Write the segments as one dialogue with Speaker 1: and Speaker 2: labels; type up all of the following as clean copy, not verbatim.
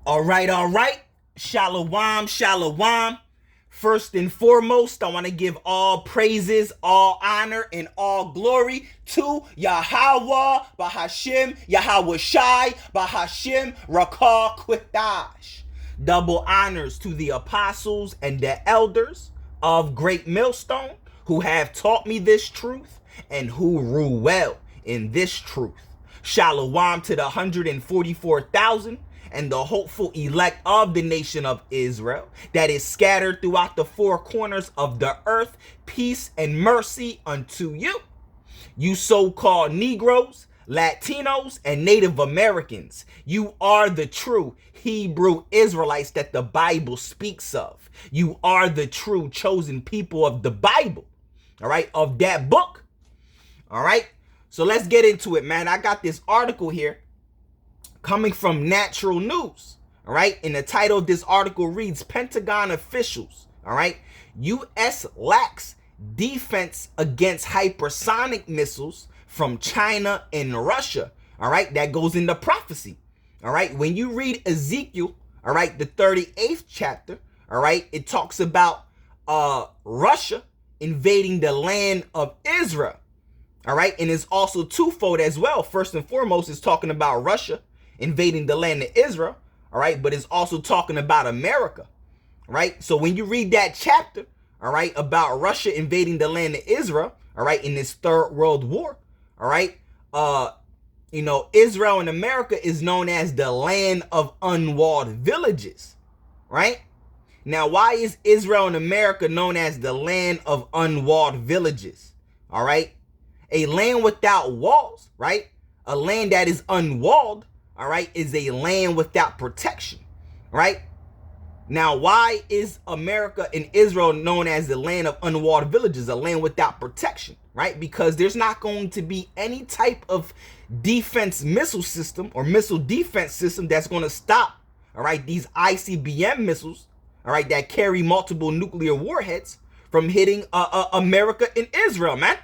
Speaker 1: All right. Shalom, shalom. First and foremost, I want to give all praises, all honor, and all glory to Yahweh, Bahashim, Yahweh Shai, Bahashim, Rakah Quitash. Double honors to the apostles and the elders of Great Millstone who have taught me this truth and who rule well in this truth. Shalom to the 144,000 and the hopeful elect of the nation of Israel that is scattered throughout the four corners of the earth. Peace and mercy unto you. You so-called Negroes, Latinos, and Native Americans, you are the true Hebrew Israelites that the Bible speaks of. You are the true chosen people of the Bible, all right, of that book, all right? So let's get into it, man. I got this article here coming from Natural News, all right? And the title of this article reads, Pentagon officials, all right? U.S. lacks defense against hypersonic missiles from China and Russia, all right? That goes into prophecy, all right? When you read Ezekiel, all right, the 38th chapter, all right, it talks about Russia invading the land of Israel, all right? And it's also twofold as well. First and foremost, it's talking about Russia invading the land of Israel, all right? But it's also talking about America, right? So when you read that chapter, all right, about Russia invading the land of Israel, all right, in this third world war, all right, Israel and America is known as the land of unwalled villages, right? Now, why is Israel and America known as the land of unwalled villages, all right? A land without walls, right? A land that is unwalled, all right, is a land without protection, right? Now, why is America and Israel known as the land of unwalled villages, a land without protection, right? Because there's not going to be any type of defense missile system or missile defense system that's going to stop, all right, these ICBM missiles, all right, that carry multiple nuclear warheads from hitting America and Israel, man.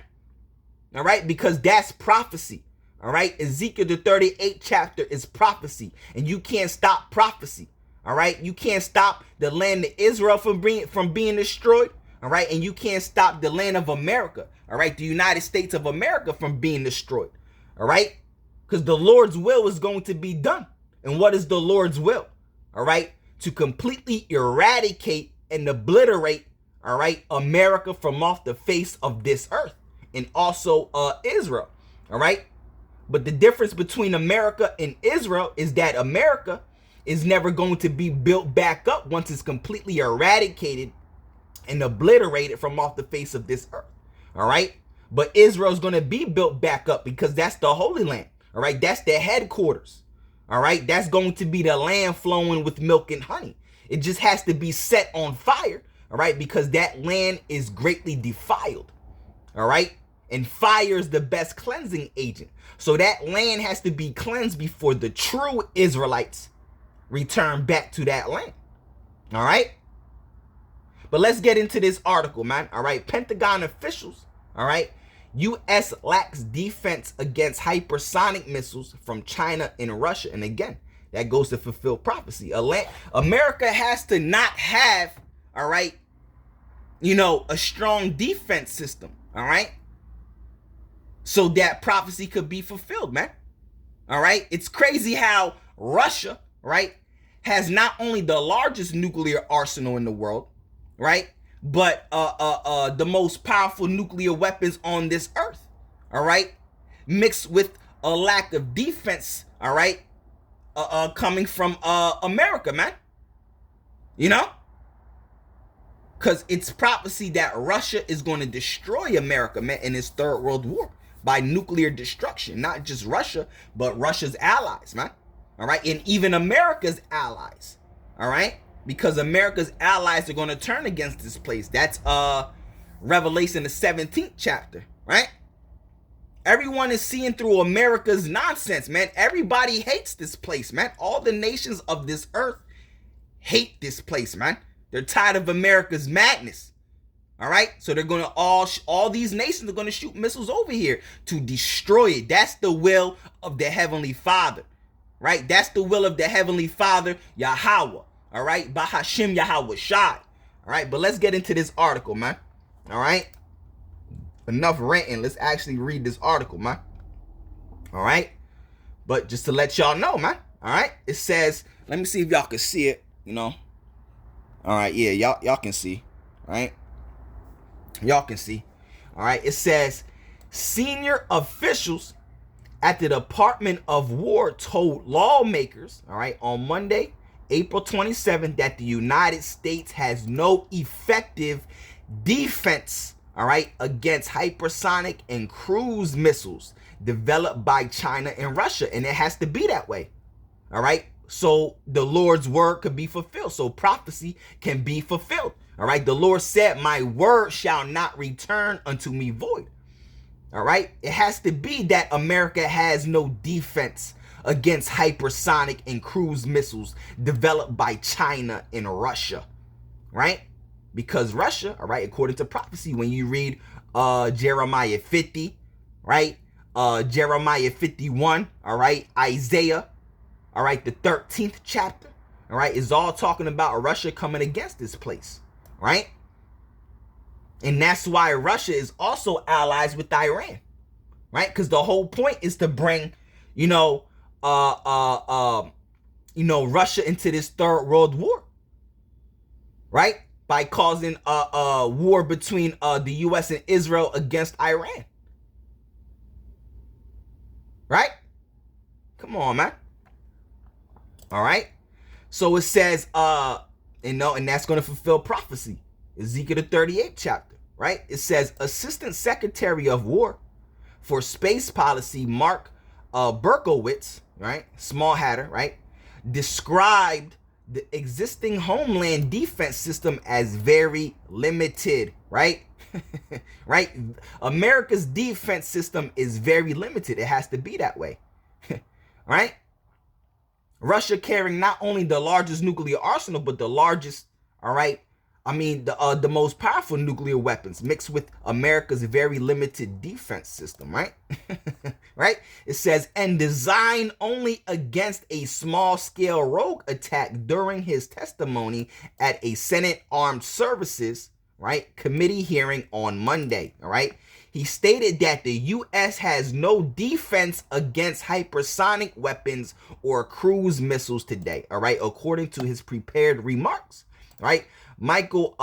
Speaker 1: All right, because that's prophecy. All right, Ezekiel the 38th chapter is prophecy, and you can't stop prophecy. All right, you can't stop the land of Israel from being destroyed. All right, and you can't stop the land of America. All right, the United States of America from being destroyed. All right, because the Lord's will is going to be done. And what is the Lord's will? All right, to completely eradicate and obliterate, all right, America from off the face of this earth, and also Israel. All right. But the difference between America and Israel is that America is never going to be built back up once it's completely eradicated and obliterated from off the face of this earth. All right. But Israel is going to be built back up because that's the Holy Land. All right. That's their headquarters. All right. That's going to be the land flowing with milk and honey. It just has to be set on fire. All right. Because that land is greatly defiled. All right. And fire is the best cleansing agent. So that land has to be cleansed before the true Israelites return back to that land. All right. But let's get into this article, man. All right. Pentagon officials. All right. U.S. lacks defense against hypersonic missiles from China and Russia. And again, that goes to fulfill prophecy. America has to not have, all right, a strong defense system. All right. So that prophecy could be fulfilled, man. All right. It's crazy how Russia, right, has not only the largest nuclear arsenal in the world, right, but the most powerful nuclear weapons on this earth. All right. Mixed with a lack of defense. All right. Coming from America, man. Because it's prophecy that Russia is going to destroy America, man, in its third world war. By nuclear destruction, not just Russia, but Russia's allies, man. All right. And even America's allies. All right. Because America's allies are going to turn against this place. That's Revelation the 17th chapter. Right. Everyone is seeing through America's nonsense, man. Everybody hates this place, man. All the nations of this earth hate this place, man. They're tired of America's madness. All right. So they're going to all these nations are going to shoot missiles over here to destroy it. That's the will of the Heavenly Father. right? That's the will of the Heavenly Father, Yahweh, all right? Bahashim Yahweh Shai, all right? But let's get into this article, man, all right? Enough ranting. Let's actually read this article, man, all right? But just to let y'all know, man, all right? It says, let me see if y'all can see it, you know. All right, yeah, y'all can see, all right? Y'all can see, all right? It says, senior officials at the Department of War told lawmakers, all right, on Monday, April 27th, that the United States has no effective defense, all right, against hypersonic and cruise missiles developed by China and Russia. And it has to be that way, all right? So the Lord's word could be fulfilled. So prophecy can be fulfilled, all right? The Lord said, my word shall not return unto me void. All right, it has to be that America has no defense against hypersonic and cruise missiles developed by China and Russia, right? Because Russia, all right, according to prophecy, when you read Jeremiah 50, right? Jeremiah 51, all right? Isaiah, all right, the 13th chapter, all right, is all talking about Russia coming against this place, right? And that's why Russia is also allies with Iran, right? Because the whole point is to bring, Russia into this third world war, right? By causing a war between the U.S. and Israel against Iran, right? Come on, man. All right. So it says, and that's going to fulfill prophecy. Ezekiel the 38th chapter, right? It says, Assistant Secretary of War for Space Policy Mark Berkowitz, right? Small Hatter, right? Described the existing homeland defense system as very limited, right? Right? America's defense system is very limited. It has to be that way, right? Russia carrying not only the largest nuclear arsenal, but the largest, all right, the most powerful nuclear weapons mixed with America's very limited defense system, right? Right? It says, and designed only against a small-scale rogue attack during his testimony at a Senate Armed Services, right, committee hearing on Monday, all right? He stated that the U.S. has no defense against hypersonic weapons or cruise missiles today, all right, according to his prepared remarks, right? Michael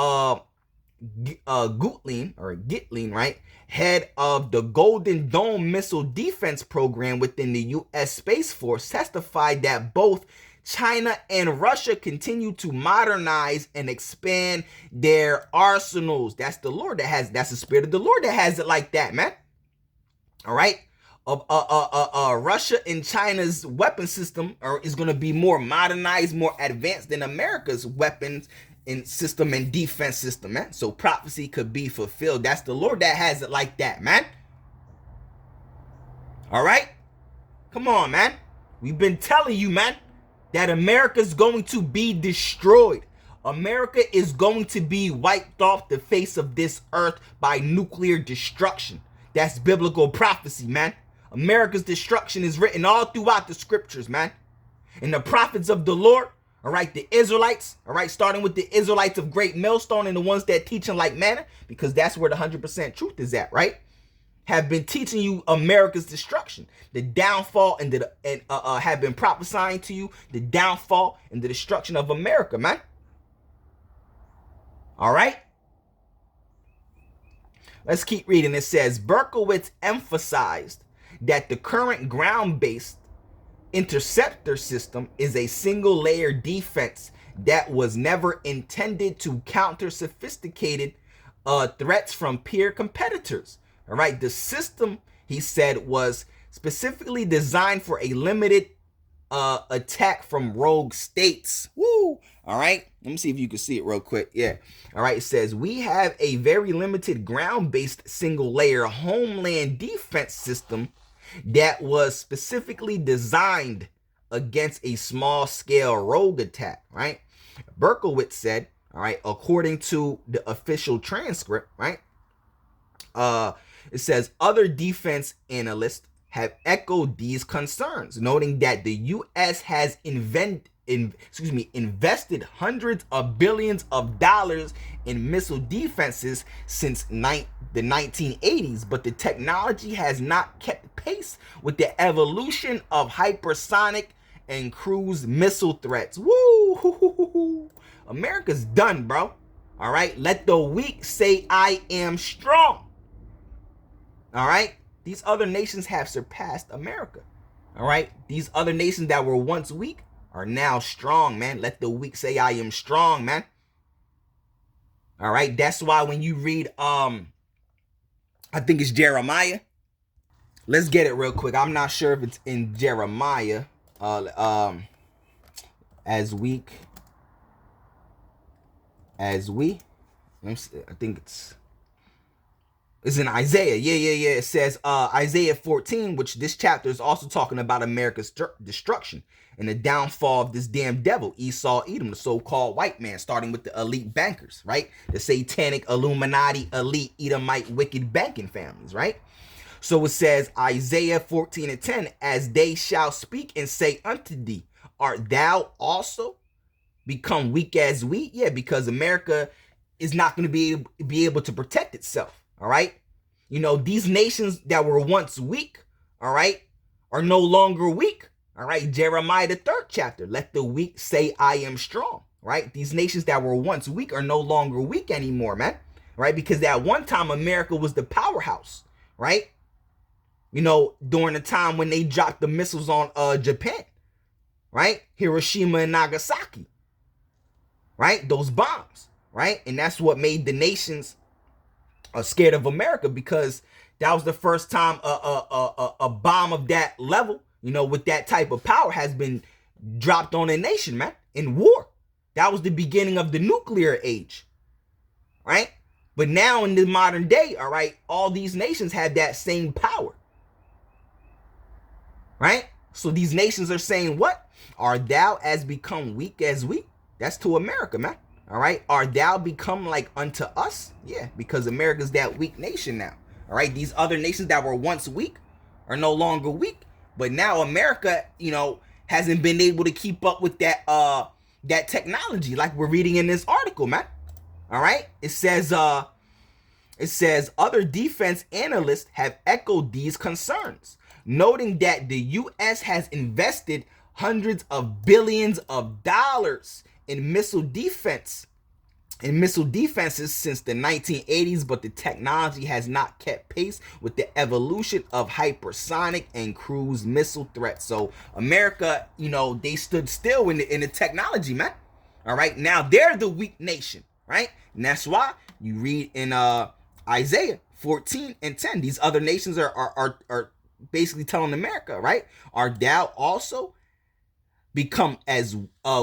Speaker 1: Gitlein, right, head of the Golden Dome Missile Defense Program within the U.S. Space Force, testified that both China and Russia continue to modernize and expand their arsenals. That's the Lord that's the Spirit of the Lord that has it like that, man. All right. Russia and China's weapon system is going to be more modernized, more advanced than America's weapons and system and defense system, man. So prophecy could be fulfilled. That's the Lord that has it like that, man. All right. Come on, man. We've been telling you, man, that America's going to be destroyed. America is going to be wiped off the face of this earth by nuclear destruction. That's biblical prophecy, man. America's destruction is written all throughout the scriptures, man. And the prophets of the Lord, all right, the Israelites, all right, starting with the Israelites of Great Millstone and the ones that teach in like manner, because that's where the 100% truth is at, right? Have been teaching you America's destruction, the downfall, and have been prophesying to you the downfall and the destruction of America, man. All right. Let's keep reading. It says, Berkowitz emphasized that the current ground-based interceptor system is a single-layer defense that was never intended to counter sophisticated threats from peer competitors. All right, the system, he said, was specifically designed for a limited attack from rogue states. Woo! All right, let me see if you can see it real quick. Yeah. All right, it says, we have a very limited ground-based single-layer homeland defense system that was specifically designed against a small-scale rogue attack, right? Berkowitz said, all right, according to the official transcript, right? It says other defense analysts have echoed these concerns, noting that the U.S. has invested hundreds of billions of dollars in missile defenses since the 1980s, but the technology has not kept pace with the evolution of hypersonic and cruise missile threats. Woo! America's done, bro. All right? Let the weak say I am strong. All right? These other nations have surpassed America. All right? These other nations that were once weak are now strong, man. Let the weak say I am strong, man. All right? That's why when you read I think it's Jeremiah. Let's get it real quick. I'm not sure if it's in Jeremiah. As weak as we. I think it's in Isaiah. Yeah. It says Isaiah 14, which this chapter is also talking about America's destruction and the downfall of this damn devil, Esau, Edom, the so-called white man, starting with the elite bankers, right? The satanic Illuminati, elite, Edomite, wicked banking families, right? So it says Isaiah 14:10, as they shall speak and say unto thee, art thou also become weak as we? Yeah, because America is not going to be able to protect itself. All right. You know, these nations that were once weak, all right, are no longer weak. All right. Jeremiah, the 3rd chapter. Let the weak say I am strong. Right. These nations that were once weak are no longer weak anymore, man. Right. Because at one time, America was the powerhouse. Right. You know, during the time when they dropped the missiles on Japan. Right. Hiroshima and Nagasaki. Right. Those bombs. Right. And that's what made the nations scared of America, because that was the first time a bomb of that level, you know, with that type of power has been dropped on a nation, man, in war. That was the beginning of the nuclear age, right? But now in the modern day, all right, all these nations have that same power, right? So these nations are saying, what? Are thou as become weak as we? That's to America, man. All right. Are thou become like unto us? Yeah, because America's that weak nation now. All right. These other nations that were once weak are no longer weak. But now America, you know, hasn't been able to keep up with that technology, like we're reading in this article, man. All right. It says other defense analysts have echoed these concerns, noting that the U.S. has invested hundreds of billions of dollars in missile defenses since the 1980s, but the technology has not kept pace with the evolution of hypersonic and cruise missile threats. So America, you know, they stood still in the technology, man. All right, now they're the weak nation, right? And that's why you read in Isaiah 14:10, these other nations are basically telling America, right? Are thou also become as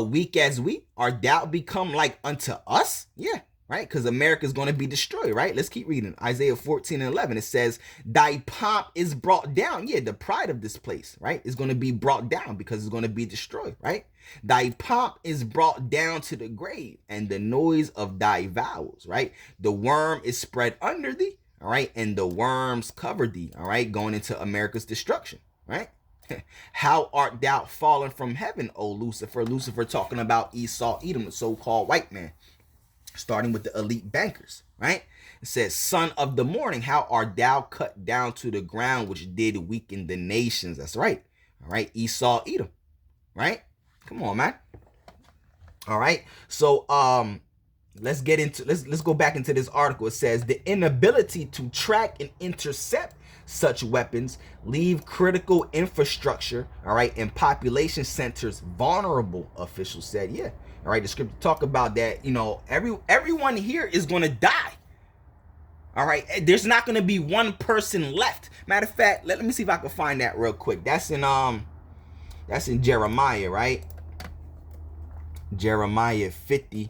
Speaker 1: weak as we? Art thou become like unto us? Yeah, right? Because America is going to be destroyed, right? Let's keep reading. Isaiah 14:11. It says, thy pomp is brought down. Yeah, the pride of this place, right, is going to be brought down because it's going to be destroyed, right? Thy pomp is brought down to the grave, and the noise of thy vows, right? The worm is spread under thee, all right, and the worms cover thee, all right, going into America's destruction, right? How art thou fallen from heaven, O Lucifer? Lucifer talking about Esau, Edom, the so-called white man, starting with the elite bankers, right? It says, son of the morning, how art thou cut down to the ground, which did weaken the nations? That's right. All right, Esau, Edom, right? Come on, man. All right. So let's go back into this article. It says the inability to track and intercept such weapons leave critical infrastructure, all right, and population centers vulnerable, officials said. Yeah, all right, the scripture talk about that. You know, everyone here is going to die. All right, there's not going to be one person left. Matter of fact, let me see if I can find that real quick. That's in Jeremiah, right? Jeremiah 50.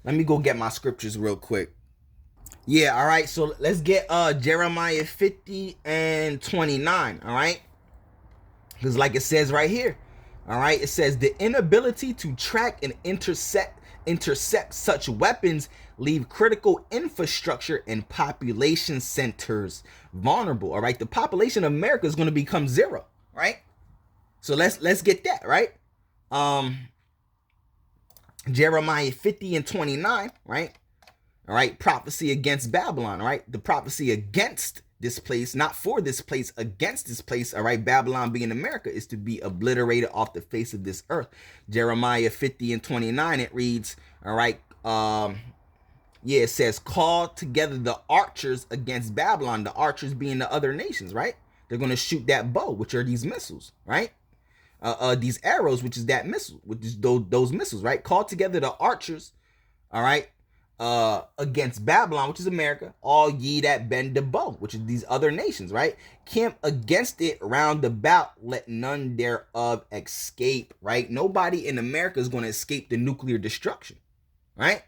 Speaker 1: Let me go get my scriptures real quick. Yeah, all right, so let's get Jeremiah 50:29, all right? Because like it says right here, all right, it says the inability to track and intercept intercept such weapons leave critical infrastructure and population centers vulnerable. All right, the population of America is going to become zero, right? So let's get that right. Jeremiah 50 and 29, right? All right, prophecy against Babylon, all right? The prophecy against this place, not for this place, against this place, all right? Babylon being America is to be obliterated off the face of this earth. Jeremiah 50 and 29, it reads, all right, it says, call together the archers against Babylon, the archers being the other nations, right? They're going to shoot that bow, which are these missiles, right? These arrows, which is that missile, which is those missiles, right? Call together the archers, all right, against Babylon, which is America, all ye that bend the bow, which is these other nations, right? Camp against it round about, let none thereof escape, right? Nobody in America is going to escape the nuclear destruction, right?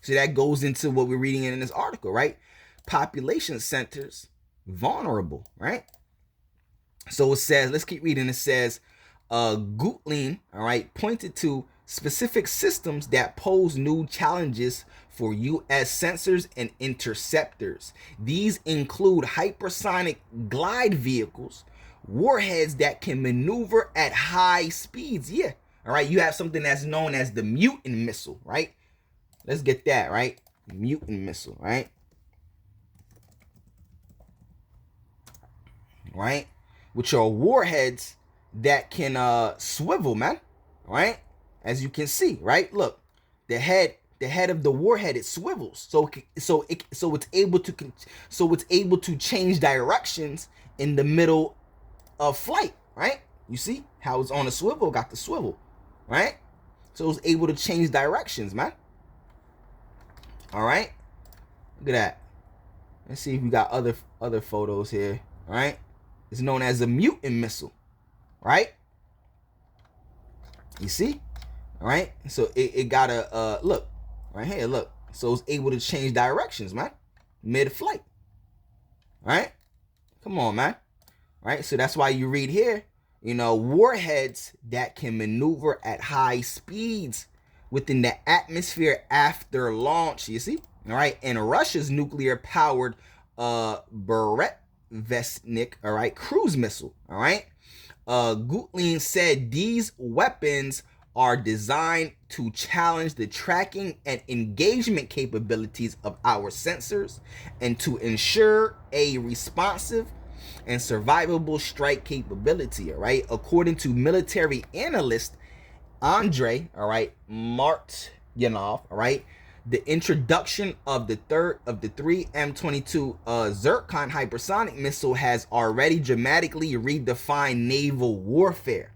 Speaker 1: So that goes into what we're reading in this article, right? Population centers vulnerable, right? So it says, let's keep reading. It says, Gutlein, all right, pointed to specific systems that pose new challenges for U.S. sensors and interceptors. These include hypersonic glide vehicles, warheads that can maneuver at high speeds. Yeah, all right, you have something that's known as the mutant missile, right? Let's get that, right? Mutant missile, right? Right? Which are warheads that can swivel, man. Right? As you can see, right? Look, the head of the warhead, it swivels, so it's able to change directions in the middle of flight, right? You see how it's on a swivel, got the swivel, right? So it's able to change directions, man. All right, look at that. Let's see if we got other photos here. All right, it's known as a mutant missile, right? You see, all right. So it got a look right here. Look, so it's able to change directions, man, mid-flight. Right? Come on, man. Right? So that's why you read here, warheads that can maneuver at high speeds within the atmosphere after launch, you see? All right, and Russia's nuclear-powered Berezovsky, all right, cruise missile, all right? Gutlein said these weapons are designed to challenge the tracking and engagement capabilities of our sensors and to ensure a responsive and survivable strike capability, all right? According to military analyst Andrei, all right, Martyanov, all right, the introduction of the three M22 Zircon hypersonic missile has already dramatically redefined naval warfare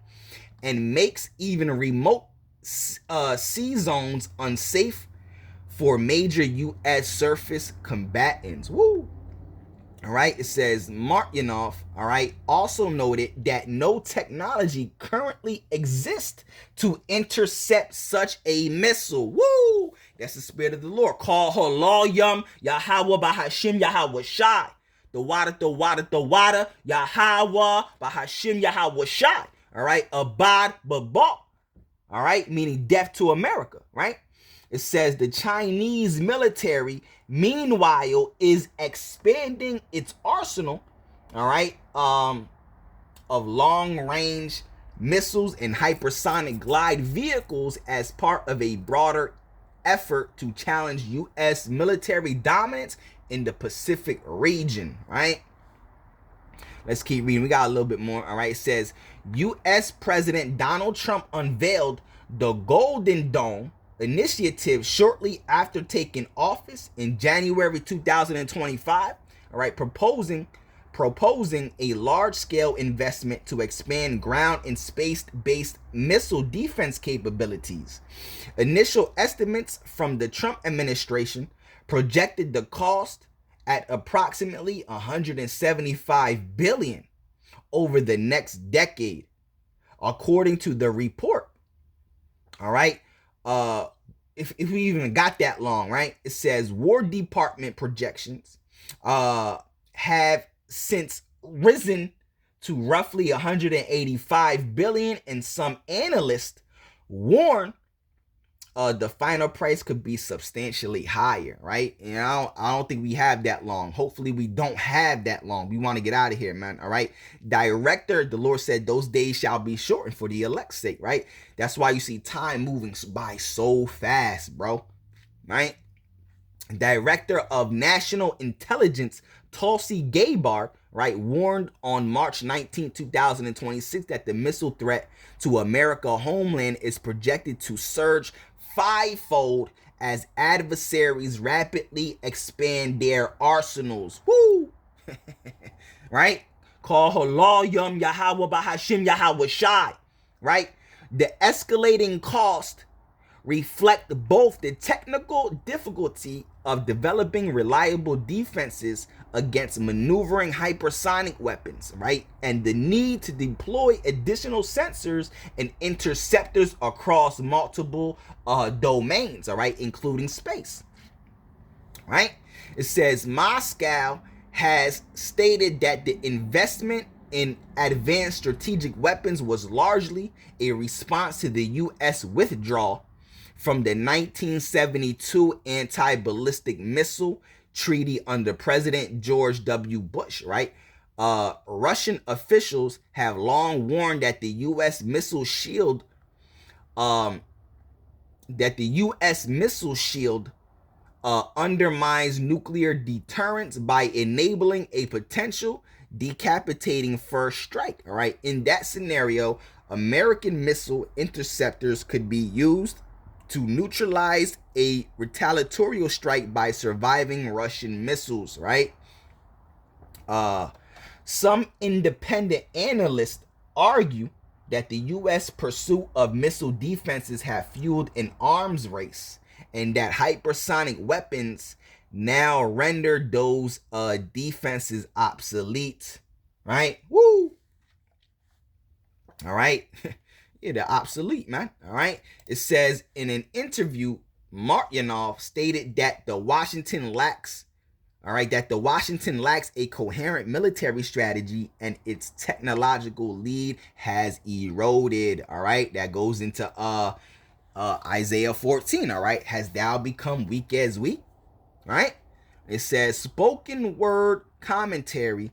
Speaker 1: and makes even remote sea zones unsafe for major U.S. surface combatants. Woo! All right, it says Martyanov, all right, also noted that no technology currently exists to intercept such a missile. Woo! That's the spirit of the Lord. Call her Loyam, Yahweh Bahashim Yahweh Shai. The water, Yahweh Bahashim Yahweh Shai. All right, Abad Babak. All right, meaning death to America, right? It says the Chinese military, meanwhile, is expanding its arsenal, all right, of long-range missiles and hypersonic glide vehicles as part of a broader effort to challenge U.S. military dominance in the Pacific region, right? Let's keep reading. We got a little bit more, all right? It says U.S. President Donald Trump unveiled the Golden Dome initiative shortly after taking office in January 2025, all right, proposing a large-scale investment to expand ground and space-based missile defense capabilities. Initial estimates from the Trump administration projected the cost at approximately $175 billion over the next decade, according to the report. All right. If we even got that long, right? It says War Department projections have since risen to roughly 185 billion, and some analysts warn the final price could be substantially higher, right? And I don't think we have that long. Hopefully we don't have that long. We want to get out of here, man. All right. Director, the Lord said those days shall be shortened for the elect's sake, right? That's why you see time moving by so fast, bro. Right? Director of National Intelligence, Tulsi Gabbard, right, warned on March 19, 2026 that the missile threat to America's homeland is projected to surge fivefold as adversaries rapidly expand their arsenals. Woo! Right? Call her Law Yum Yahweh Bahashim Yahweh Shai. Right? The escalating cost reflect both the technical difficulty of developing reliable defenses against maneuvering hypersonic weapons, right? And the need to deploy additional sensors and interceptors across multiple domains, all right, including space, right? It says Moscow has stated that the investment in advanced strategic weapons was largely a response to the U.S. withdrawal from the 1972 anti-ballistic missile treaty under President George W. Bush, right? Russian officials have long warned that the U.S. missile shield, undermines nuclear deterrence by enabling a potential decapitating first strike. All right. In that scenario, American missile interceptors could be used to neutralize a retaliatory strike by surviving Russian missiles, right? Some independent analysts argue that the U.S. pursuit of missile defenses have fueled an arms race and that hypersonic weapons now render those defenses obsolete, right? Woo! All right. Yeah, they're obsolete, man. All right. It says in an interview, Martyanov stated that Washington lacks a coherent military strategy and its technological lead has eroded. All right. That goes into Isaiah 14. All right. Has thou become weak as we? Right. It says spoken word commentary,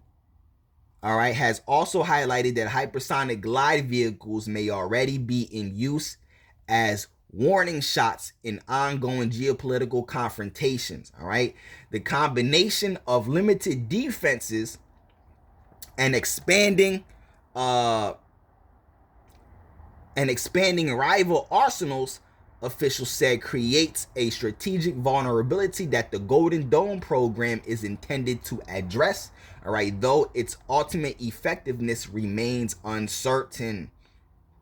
Speaker 1: all right, has also highlighted that hypersonic glide vehicles may already be in use as warning shots in ongoing geopolitical confrontations. All right. The combination of limited defenses and expanding rival arsenals, officials said, creates a strategic vulnerability that the Golden Dome program is intended to address. All right, though its ultimate effectiveness remains uncertain.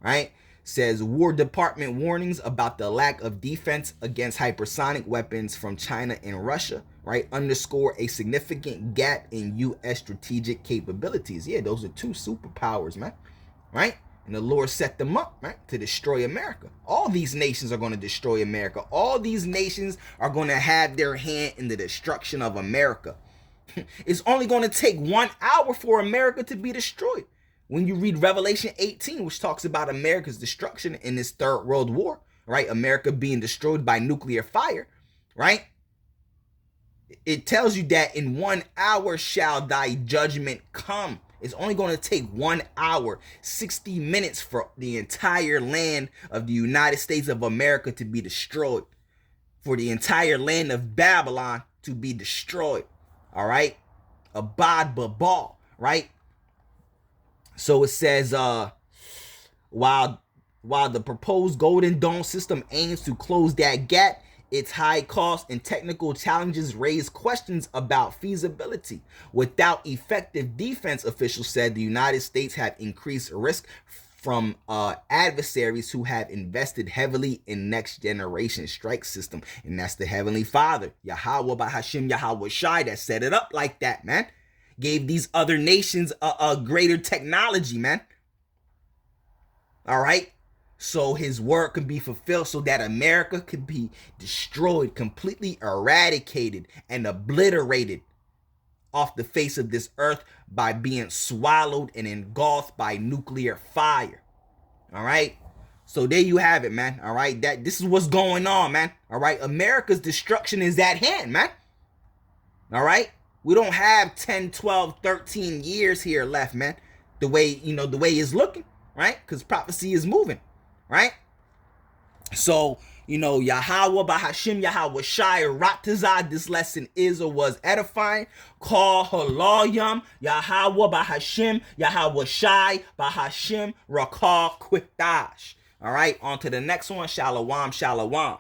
Speaker 1: Right? Says War Department warnings about the lack of defense against hypersonic weapons from China and Russia, right, underscore a significant gap in U.S. strategic capabilities. Yeah, those are two superpowers, man. Right? And the Lord set them up, right, to destroy America. All these nations are going to destroy America. All these nations are going to have their hand in the destruction of America. It's only going to take 1 hour for America to be destroyed. When you read Revelation 18, which talks about America's destruction in this third world war, right? America being destroyed by nuclear fire, right? It tells you that in 1 hour shall thy judgment come. It's only going to take 1 hour, 60 minutes for the entire land of the United States of America to be destroyed. For the entire land of Babylon to be destroyed. All right? Abad Babal, right? So it says, while the proposed Golden Dome system aims to close that gap, its high cost and technical challenges raise questions about feasibility. Without effective defense, officials said the United States have increased risk from adversaries who have invested heavily in next generation strike system. And that's the Heavenly Father, Yahweh Bahashim Yahweh Shai, that set it up like that, man. Gave these other nations a greater technology, man. All right. So his word can be fulfilled so that America could be destroyed, completely eradicated and obliterated off the face of this earth by being swallowed and engulfed by nuclear fire. All right. So there you have it, man. All right. This is what's going on, man. All right. America's destruction is at hand, man. All right. We don't have 10, 12, 13 years here left, man. The way it's looking, right? Because prophecy is moving, right? So, Yahweh Bahashim Yahweh Shai Ratazah, this lesson is or was edifying. Call Haloyam Yahweh Bahashim Yahweh Shai Bahashim Rakal Quitash. All right, on to the next one. Shalom, shalom.